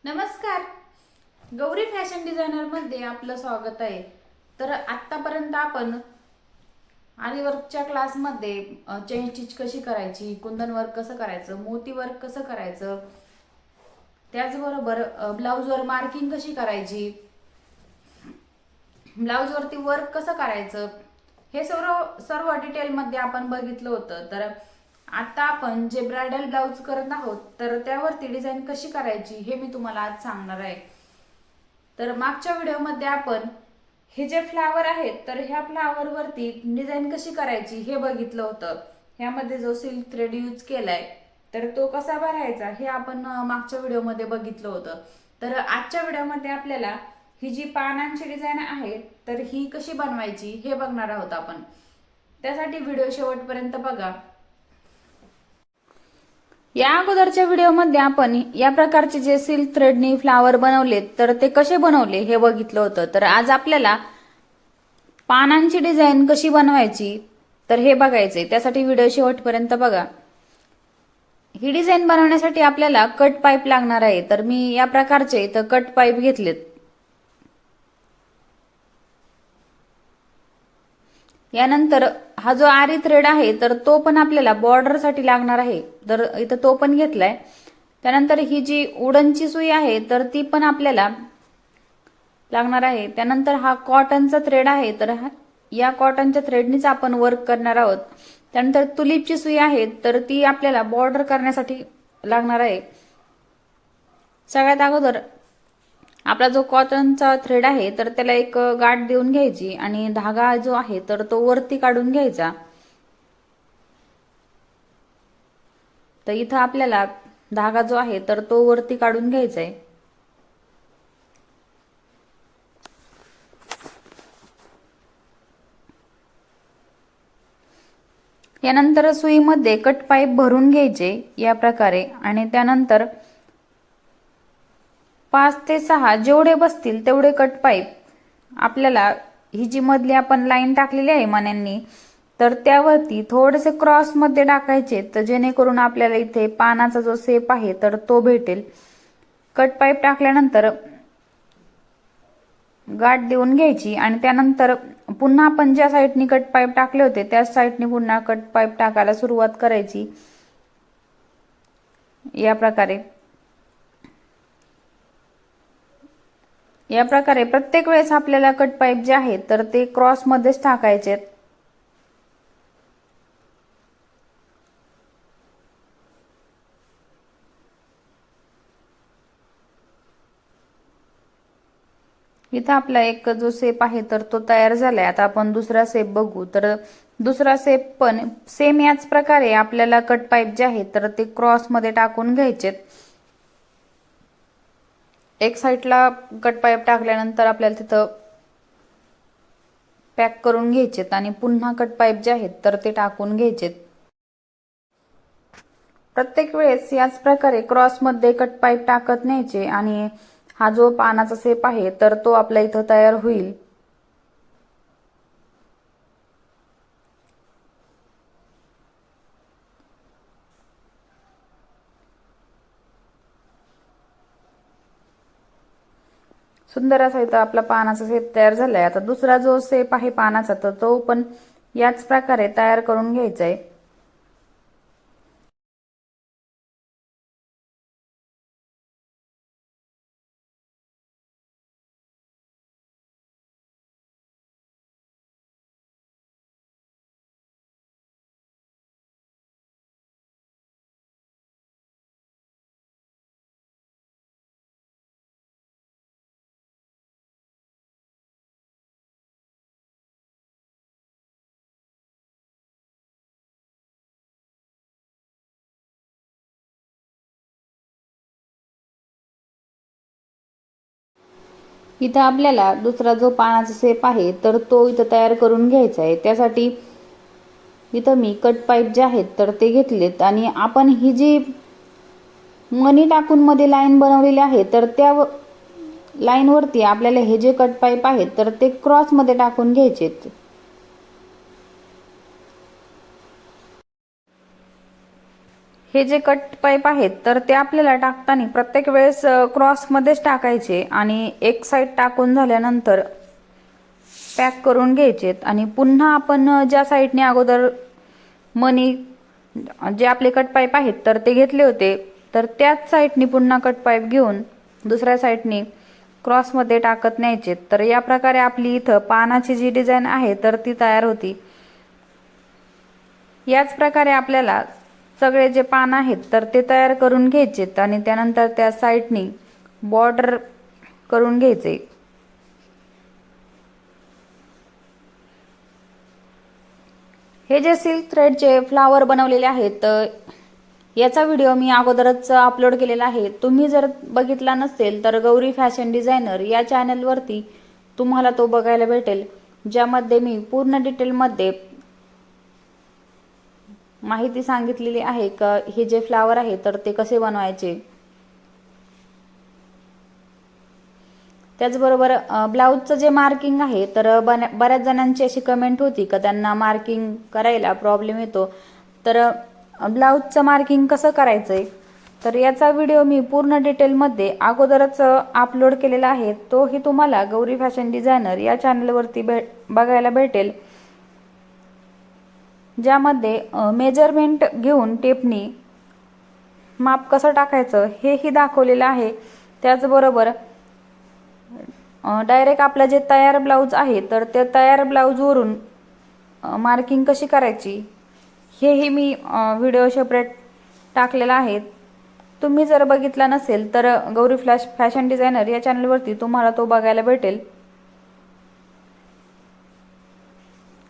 नमस्कार. Gauri fashion designer मध्ये आपलं स्वागत आहे. तर आतापर्यंत आपण आरी वर्कच्या क्लासमध्ये चेन स्टिच कशी करायची, कुंदन वर्क कसं करायचं, मोती वर्क कसं करायचं, त्याचबरोबर ब्लाऊजवर मार्किंग कशी करायची, ब्लाऊजवरती वर्क कसं करायचं, हे सर्व सर्व डिटेलमध्ये आपण बघितलं होतं. तर आता आपण जे ब्रायडल ब्लाऊज करत आहोत तर त्यावरती डिझाईन कशी करायची हे मी तुम्हाला आज सांगणार आहे. तर मागच्या व्हिडिओमध्ये आपण हे जे फ्लावर आहेत तर ह्या फ्लावर वरती डिझाईन कशी करायची हे बघितलं होतं. ह्यामध्ये जो सिल्क थ्रेड यूज केलाय तर तो कसा भरायचा हे आपण मागच्या व्हिडिओमध्ये बघितलं होतं. तर आजच्या व्हिडिओमध्ये आपल्याला ही जी पानांची डिझाईन आहे तर ही कशी बनवायची हे बघणार आहोत आपण. त्यासाठी व्हिडिओ शेवटपर्यंत बघा. या अगोदरच्या व्हिडिओमध्ये आपण या प्रकारचे जे सिल्क थ्रेडनी फ्लावर बनवले तर ते कसे बनवले हे बघितलं होतं. तर आज आपल्याला पानांची डिझाईन कशी बनवायची तर हे बघायचंय. त्यासाठी व्हिडिओ शेवटपर्यंत बघा. ही डिझाईन बनवण्यासाठी आपल्याला कट पाईप लागणार आहे. तर मी या प्रकारचे इथं कट पाईप घेतलेत. यानंतर हा जो आरी थ्रेड आहे तर तो पण आपल्याला बॉर्डर साठी लागणार आहे. तर इथं तो पण घेतलाय. त्यानंतर ही जी उडनची सुई आहे तर ती पण आपल्याला लागणार आहे. त्यानंतर हा कॉटनचा थ्रेड आहे तर या कॉटनच्या थ्रेडनीच आपण वर्क करणार आहोत. त्यानंतर तुलिपची सुई आहे तर ती आपल्याला बॉर्डर करण्यासाठी लागणार आहे. सगळ्यात अगोदर आपला जो कॉटनचा थ्रेड आहे तर त्याला एक गाठ देऊन घ्यायची आणि धागा जो आहे तर तो वरती काढून घ्यायचा. तर इथं आपल्याला धागा जो आहे तर तो वरती काढून घ्यायचा आहे. यानंतर सुईमध्ये कट पाईप भरून घ्यायचे या प्रकारे आणि त्यानंतर 5 ते 6 जेवढे बसतील तेवढे कट पाईप आपल्याला ही जी मधली आपण लाईन टाकलेली आहे मण्यांनी तर त्यावरती थोडेसे क्रॉस मध्ये टाकायचे तर जेणेकरून आपल्याला इथे पानाचा जो शेप आहे तर तो भेटेल. कट पाईप टाकल्यानंतर गाठ देऊन घ्यायची आणि त्यानंतर पुन्हा आपण ज्या साईडनी कट पाईप टाकले होते त्याच साईडनी पुन्हा कट पाईप टाकायला सुरुवात करायची या प्रकारे. या प्रकारे प्रत्येक वेळेस आपल्याला कट पाईप जे आहेत तर ते क्रॉस मध्येच टाकायचे. इथं आपला एक जो शेप आहे तर तो तयार झालाय. आता आपण दुसरा शेप बघू. तर दुसरा शेप पण सेम याच प्रकारे आपल्याला कट पाईप जे आहेत तर ते क्रॉस मध्ये टाकून घ्यायचे. एक साईडला कट पाईप टाकल्यानंतर आपल्याला तिथं पॅक करून घ्यायचेत आणि पुन्हा कट पाईप जे आहेत तर ते टाकून घ्यायचेत. प्रत्येक वेळेस याच प्रकारे क्रॉस मध्ये कट पाईप टाकत न्यायचे आणि हा जो पानाचा शेप आहे तर तो आपल्या इथं तयार होईल. सुंदर असा इथं आपला पानाचा शेप तयार झालाय. आता दुसरा जो शेप आहे पानाचा तर तो पण याच प्रकारे तयार करून घ्यायचा आहे. इथं आपल्याला दुसरा जो पानाचा शेप आहे तर तो इथं तयार करून घ्यायचा आहे. त्यासाठी इथं मी कट पाईप जे आहेत तर ते घेतलेत आणि आपण ही जी मनी टाकून मध्ये लाईन बनवलेली आहे तर त्या लाईन वरती आपल्याला हे जे कट पाईप आहेत तर ते क्रॉस मध्ये टाकून घ्यायचेत. हे जे कट पाईप आहेत तर ते आपल्याला टाकताना प्रत्येक वेळेस क्रॉसमध्येच टाकायचे आणि एक साईड टाकून झाल्यानंतर पॅक करून घ्यायचेत आणि पुन्हा आपण ज्या साईडने अगोदर मनी जे आपले कट पाईप आहेत तर ते घेतले होते तर त्याच साईडने पुन्हा कट पाईप घेऊन दुसऱ्या साईडने क्रॉसमध्ये टाकत न्यायचे। तर या प्रकारे आपली इथं पानाची जी डिझाईन आहे तर ती तयार होती। याच प्रकारे आपल्याला सगळे जे पान आहेत तर ते तयार करून घ्यायचेत आणि त्यानंतर त्या साईडनी बॉर्डर करून घ्यायचे। हे जे सिल्क थ्रेडचे फ्लावर बनवलेले आहेत याचा व्हिडिओ मी अगोदरच अपलोड केलेला आहे। तुम्ही जर बघितला नसेल तर गौरी फॅशन डिझायनर या चॅनलवरती तुम्हाला तो बघायला भेटेल, ज्यामध्ये मी पूर्ण डिटेलमध्ये माहिती सांगितलेली आहे का हे जे फ्लावर आहे तर ते कसे बनवायचे। त्याचबरोबर ब्लाऊजचं जे मार्किंग आहे तर बऱ्याच जणांची अशी कमेंट होती का त्यांना मार्किंग करायला प्रॉब्लेम येतो, तर ब्लाऊजचं मार्किंग कसं करायचंय तर याचा व्हिडिओ मी पूर्ण डिटेलमध्ये अगोदरच अपलोड केलेला आहे। तोही तुम्हाला गौरी फॅशन डिझायनर या चॅनलवरती बघायला भेटेल, ज्यामध्ये मेजरमेंट घेऊन टेपनी माप कसं टाकायचं हेही दाखवलेलं आहे। त्याचबरोबर डायरेक्ट आपलं जे तयार ब्लाऊज आहे तर त्या तयार ब्लाऊजवरून मार्किंग कशी करायची हेही मी व्हिडिओ सेपरेट टाकलेला आहे। तुम्ही जर बघितला नसेल तर गौरी फॅशन डिझायनर या चॅनलवरती तुम्हाला तो बघायला भेटेल।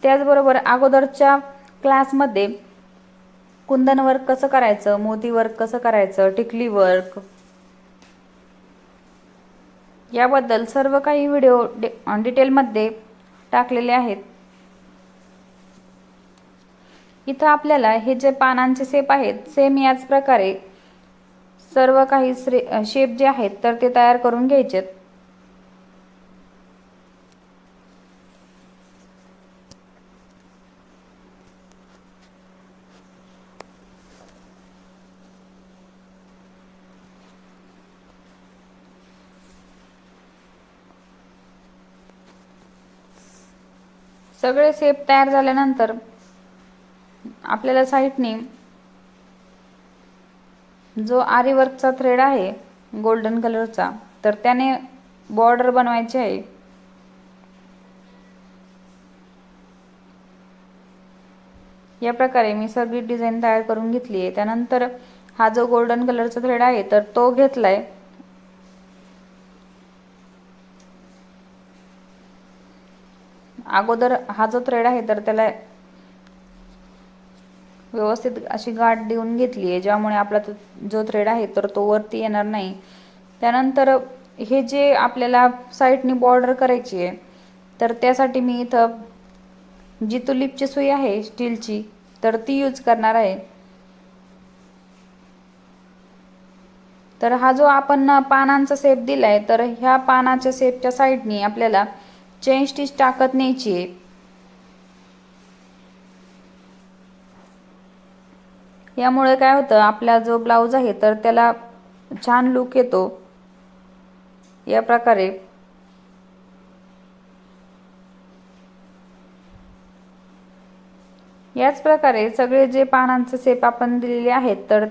त्याचबरोबर अगोदरच्या क्लासमध्ये कुंदन वर्क कसं करायचं, मोती वर्क कसं करायचं, टिकली वर्क याबद्दल सर्व काही व्हिडिओ डिटेलमध्ये टाकलेले आहेत। इथं आपल्याला हे जे पानांचे शेप आहेत सेम याच प्रकारे सर्व काही शेप जे आहेत तर ते तयार करून घ्यायचेत। सगळे शेप तयार झाल्यानंतर आपल्याला साईडने जो आरी वर्कचा थ्रेड आहे गोल्डन कलरचा तर त्याने बॉर्डर बनवायची आहे। या प्रकारे मी सगळी डिझाईन तयार करून घेतली आहे। त्यानंतर हा जो गोल्डन कलरचा थ्रेड आहे तर तो घेतलाय। अगोदर हा जो थ्रेड आहे तर त्याला व्यवस्थित अशी गाठ देऊन घेतली आहे, ज्यामुळे आपला जो थ्रेड आहे तर तो वरती येणार नाही। त्यानंतर हे जे आपल्याला साईडनी बॉर्डर करायची आहे तर त्यासाठी मी इथं जी तुलिपची सुई आहे स्टीलची तर ती यूज करणार आहे। तर हा जो आपण पानांचा शेप दिलाय तर ह्या पानाच्या शेपच्या साईडनी आपल्याला चेन स्टिच टाकत न्यायची आहे। यामुळे काय होतं, आपला जो ब्लाऊज आहे तर त्याला छान लुक येतो। या प्रकारे याच प्रकारे सगळे जे पानांचे शेप आपण दिलेले आहेत तर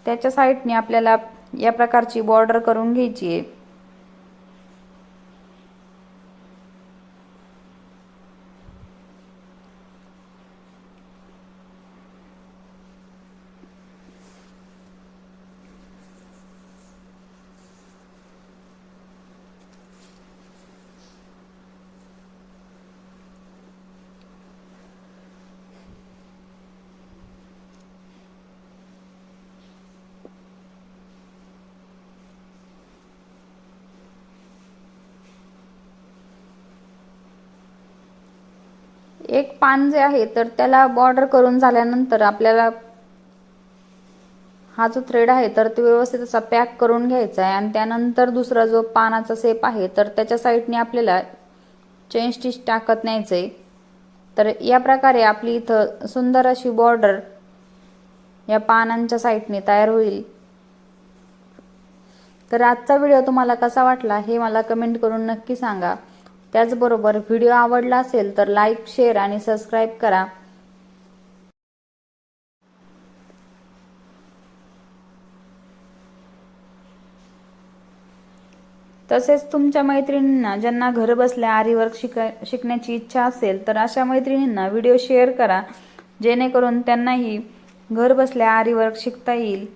त्याच्या साईडने आपल्याला या प्रकारची बॉर्डर करून घ्यायची आहे। एक पान जे आहे तर त्याला बॉर्डर करून झाल्यानंतर आपल्याला हा जो थ्रेड आहे तर तो व्यवस्थित असा पॅक करून घ्यायचा आहे आणि त्यानंतर दुसरा जो पानाचा शेप आहे तर त्याच्या साईडने आपल्याला चेन स्टिच टाकत न्यायचे। तर या प्रकारे आपली इथं सुंदर अशी बॉर्डर या पानांच्या साईडने तयार होईल। तर आजचा व्हिडिओ तुम्हाला कसा वाटला हे मला कमेंट करून नक्की सांगा। त्याचबरोबर व्हिडिओ आवडला असेल तर लाईक, शेअर आणि सबस्क्राईब करा। तसेच तुमच्या मैत्रिणींना ज्यांना घर बसल्या आरी वर्क शिकण्याची इच्छा असेल तर अशा मैत्रिणींना व्हिडिओ शेअर करा, जेणेकरून त्यांनाही घर बसल्या आरी वर्क शिकता येईल।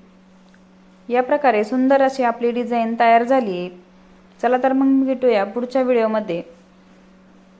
या प्रकारे सुंदर अशी आपली डिझाईन तयार झाली आहे। चला तर मग भेटूया पुढच्या व्हिडिओमध्ये।